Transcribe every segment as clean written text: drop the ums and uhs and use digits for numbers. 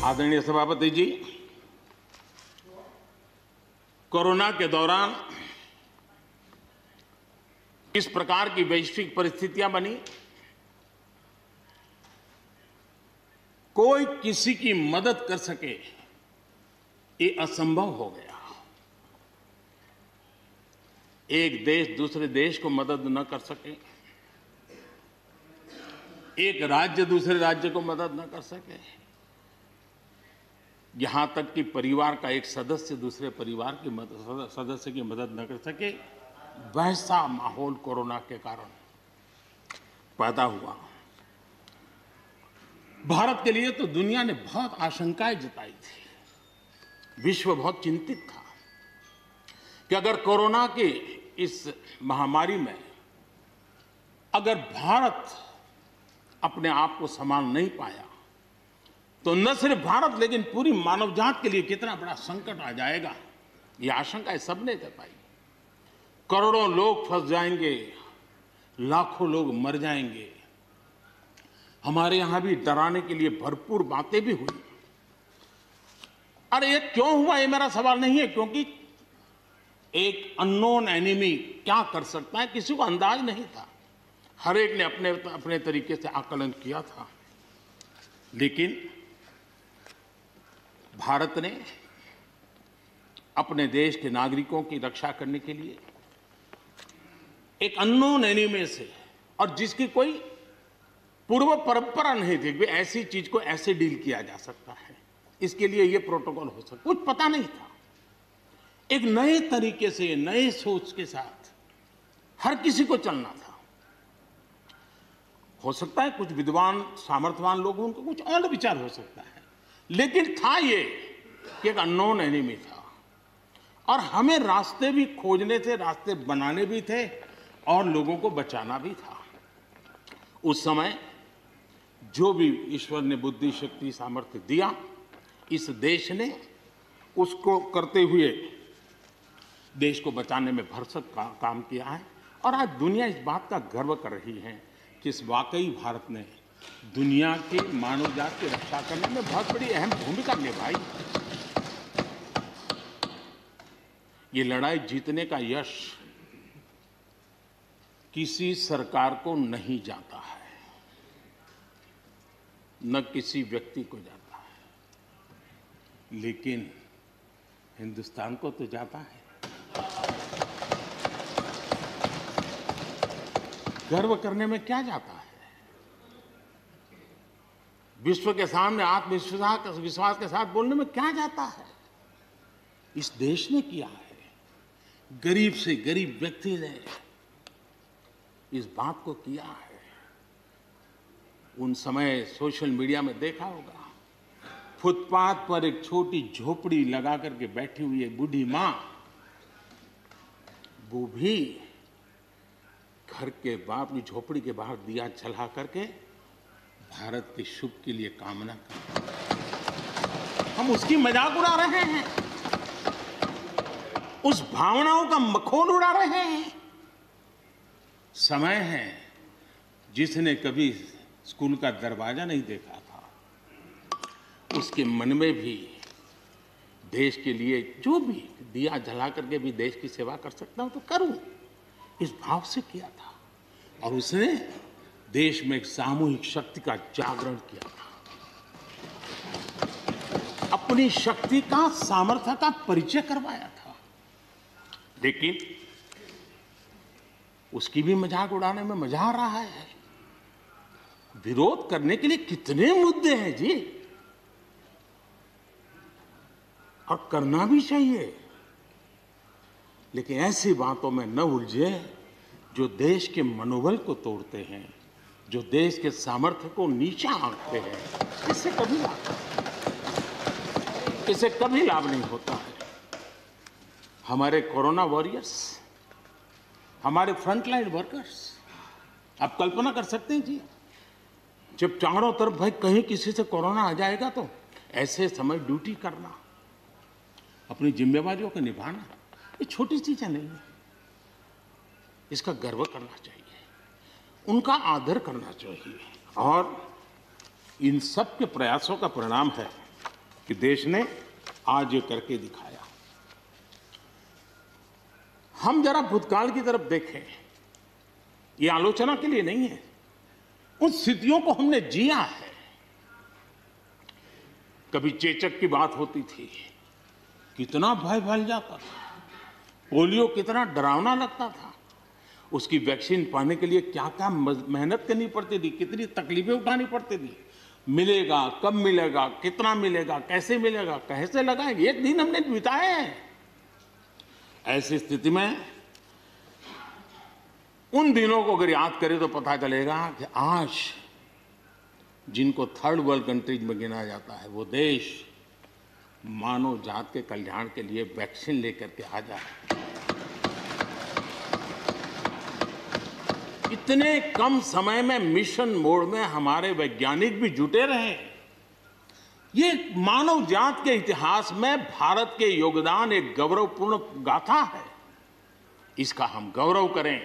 आदरणीय सभापति जी, कोरोना के दौरान इस प्रकार की वैश्विक परिस्थितियां बनी, कोई किसी की मदद कर सके ये असंभव हो गया। एक देश दूसरे देश को मदद न कर सके, एक राज्य दूसरे राज्य को मदद न कर सके, यहां तक कि परिवार का एक सदस्य दूसरे परिवार की सदस्य की मदद न कर सके, वैसा माहौल कोरोना के कारण पैदा हुआ। भारत के लिए तो दुनिया ने बहुत आशंकाएं जताई थी। विश्व बहुत चिंतित था कि अगर कोरोना की इस महामारी में अगर भारत अपने आप को संभाल नहीं पाया तो न सिर्फ भारत लेकिन पूरी मानव जात के लिए कितना बड़ा संकट आ जाएगा, ये आशंकाएं सबने जताई। करोड़ों लोग फंस जाएंगे, लाखों लोग मर जाएंगे। हमारे यहां भी डराने के लिए भरपूर बातें भी हुई। अरे ये क्यों हुआ, ये मेरा सवाल नहीं है, क्योंकि एक अननोन एनिमी क्या कर सकता है किसी को अंदाज नहीं था। हर एक ने अपने अपने तरीके से आकलन किया था, लेकिन भारत ने अपने देश के नागरिकों की रक्षा करने के लिए एक अननोन एनिमी से, और जिसकी कोई पूर्व परंपरा नहीं थी कि ऐसी चीज को ऐसे डील किया जा सकता है, इसके लिए ये प्रोटोकॉल हो सकता, कुछ पता नहीं था। एक नए तरीके से, नए सोच के साथ हर किसी को चलना था। हो सकता है कुछ विद्वान सामर्थ्यवान लोग, उनको कुछ और विचार हो सकता है, लेकिन था ये कि एक अननोन एनिमी था और हमें रास्ते भी खोजने थे, रास्ते बनाने भी थे और लोगों को बचाना भी था। उस समय जो भी ईश्वर ने बुद्धि, शक्ति, सामर्थ्य दिया, इस देश ने उसको करते हुए देश को बचाने में भरसक काम किया है। और आज दुनिया इस बात का गर्व कर रही है कि इस वाकई भारत ने दुनिया की मानव जात की रक्षा करने में बहुत बड़ी अहम भूमिका निभाई। ये लड़ाई जीतने का यश किसी सरकार को नहीं जाता है, न किसी व्यक्ति को जाता है, लेकिन हिंदुस्तान को तो जाता है। गर्व करने में क्या जाता है? विश्व के सामने आत्मविश्वास के साथ बोलने में क्या जाता है? इस देश ने किया है। गरीब से गरीब व्यक्ति ने इस बात को किया है। उन समय सोशल मीडिया में देखा होगा, फुटपाथ पर एक छोटी झोपड़ी लगा करके बैठी हुई एक बूढ़ी मां, वो भी घर के बाप की झोपड़ी के बाहर दिया जला करके भारत के शुभ के लिए कामना करते। हम उसकी मजाक उड़ा रहे हैं, उस भावनाओं का मखौल उड़ा रहे हैं। समय है, जिसने कभी स्कूल का दरवाजा नहीं देखा था, उसके मन में भी देश के लिए जो भी दिया जला करके भी देश की सेवा कर सकता हूं तो करूं, इस भाव से किया था। और उसने देश में एक सामूहिक शक्ति का जागरण किया था, अपनी शक्ति का, सामर्थ्य का परिचय करवाया था। लेकिन उसकी भी मजाक उड़ाने में मजा आ रहा है। विरोध करने के लिए कितने मुद्दे हैं जी, और करना भी चाहिए, लेकिन ऐसी बातों में न उलझे जो देश के मनोबल को तोड़ते हैं, जो देश के सामर्थ्य को नीचा आंकते हैं। इससे कभी लाभ नहीं होता है। हमारे कोरोना वॉरियर्स, हमारे फ्रंटलाइन वर्कर्स, आप कल्पना कर सकते हैं जी, जब चारों तरफ भाई कहीं किसी से कोरोना आ जाएगा तो ऐसे समय ड्यूटी करना, अपनी जिम्मेवारियों को निभाना, ये छोटी चीजें नहीं है। इसका गर्व करना चाहिए, उनका आदर करना चाहिए। और इन सब के प्रयासों का परिणाम है कि देश ने आज ये करके दिखाया। हम जरा भूतकाल की तरफ देखें, ये आलोचना के लिए नहीं है, उन स्थितियों को हमने जिया है। कभी चेचक की बात होती थी, कितना भय फैल जाता था, पोलियो कितना डरावना लगता था, उसकी वैक्सीन पाने के लिए क्या क्या मेहनत करनी पड़ती थी, कितनी तकलीफें उठानी पड़ती थी, मिलेगा कब मिलेगा, कितना मिलेगा, कैसे मिलेगा, कैसे लगाएंगे, एक दिन हमने बिताए हैं। ऐसी स्थिति में उन दिनों को अगर याद करें तो पता चलेगा कि आज जिनको थर्ड वर्ल्ड कंट्रीज में गिना जाता है, वो देश मानव जात के कल्याण के लिए वैक्सीन लेकर के आ जाए। इतने कम समय में मिशन मोड में हमारे वैज्ञानिक भी जुटे रहे। ये मानव जात के इतिहास में भारत के योगदान एक गौरवपूर्ण गाथा है। इसका हम गौरव करें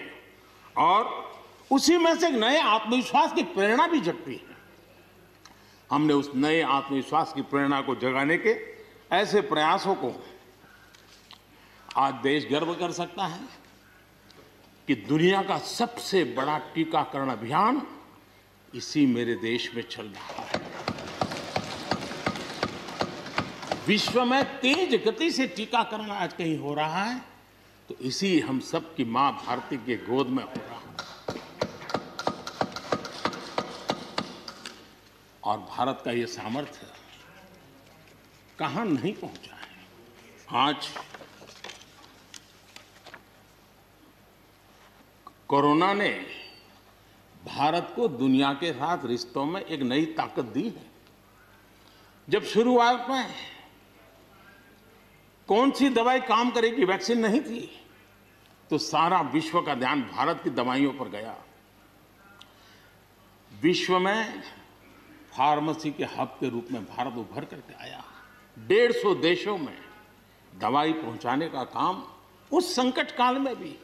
और उसी में से एक नए आत्मविश्वास की प्रेरणा भी जगती है। हमने उस नए आत्मविश्वास की प्रेरणा को जगाने के ऐसे प्रयासों को आज देश गर्व कर सकता है कि दुनिया का सबसे बड़ा टीकाकरण अभियान इसी मेरे देश में चल रहा है। विश्व में तेज गति से टीकाकरण आज कहीं हो रहा है तो इसी हम सब की मां भारती के गोद में हो रहा है। और भारत का ये सामर्थ्य कहां नहीं पहुंचा है। आज कोरोना ने भारत को दुनिया के साथ रिश्तों में एक नई ताकत दी है। जब शुरुआत में कौन सी दवाई काम करेगी, वैक्सीन नहीं थी, तो सारा विश्व का ध्यान भारत की दवाइयों पर गया। विश्व में फार्मेसी के हब के रूप में भारत उभर करके आया। 150 देशों में दवाई पहुंचाने का काम उस संकट काल में भी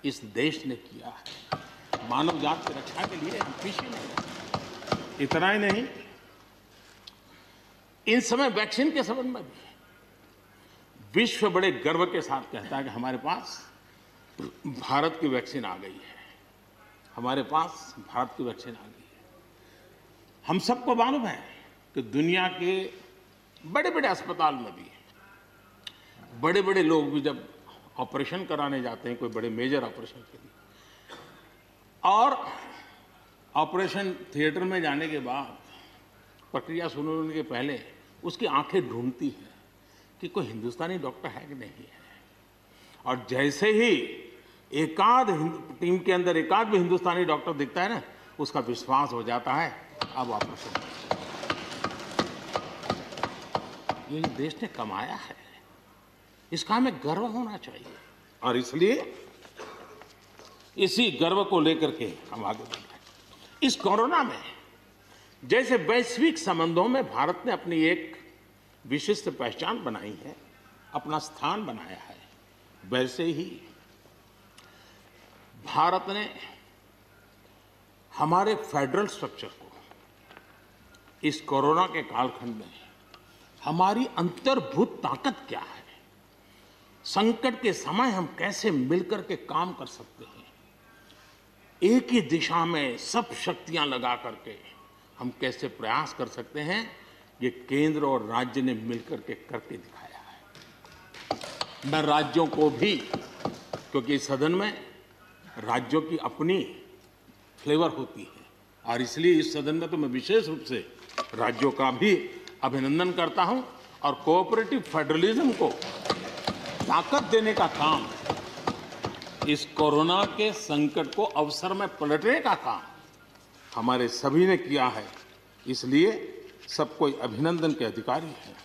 इस देश ने किया है। मानव जात की रक्षा के लिए हम पीछे नहीं। इतना ही नहीं, इन समय वैक्सीन के संबंध में भी विश्व बड़े गर्व के साथ कहता है कि हमारे पास भारत की वैक्सीन आ गई है, हमारे पास भारत की वैक्सीन आ गई है। हम सबको मालूम है कि दुनिया के बड़े बड़े अस्पताल में भी बड़े बड़े लोग भी जब ऑपरेशन कराने जाते हैं, कोई बड़े मेजर ऑपरेशन के लिए, और ऑपरेशन थिएटर में जाने के बाद प्रक्रिया शुरू होने के पहले उसकी आंखें ढूंढती हैं कि कोई हिंदुस्तानी डॉक्टर है कि नहीं है। और जैसे ही एकाध टीम के अंदर एकाध भी हिंदुस्तानी डॉक्टर दिखता है ना, उसका विश्वास हो जाता है अब ऑपरेशन। ये देश ने कमाया है, इसका हमें गर्व होना चाहिए। और इसलिए इसी गर्व को लेकर के हम आगे बढ़ रहे हैं। इस कोरोना में जैसे वैश्विक संबंधों में भारत ने अपनी एक विशिष्ट पहचान बनाई है, अपना स्थान बनाया है, वैसे ही भारत ने हमारे फेडरल स्ट्रक्चर को इस कोरोना के कालखंड में हमारी अंतर्भूत ताकत क्या है, संकट के समय हम कैसे मिलकर के काम कर सकते हैं, एक ही दिशा में सब शक्तियां लगा करके हम कैसे प्रयास कर सकते हैं, ये केंद्र और राज्य ने मिलकर के करके दिखाया है। मैं राज्यों को भी, क्योंकि इस सदन में राज्यों की अपनी फ्लेवर होती है, और इसलिए इस सदन में तो मैं विशेष रूप से राज्यों का भी अभिनंदन करता हूं और कोऑपरेटिव फेडरलिज्म को ताकत देने का काम, इस कोरोना के संकट को अवसर में पलटने का काम हमारे सभी ने किया है। इसलिए सब कोई अभिनंदन के अधिकारी हैं।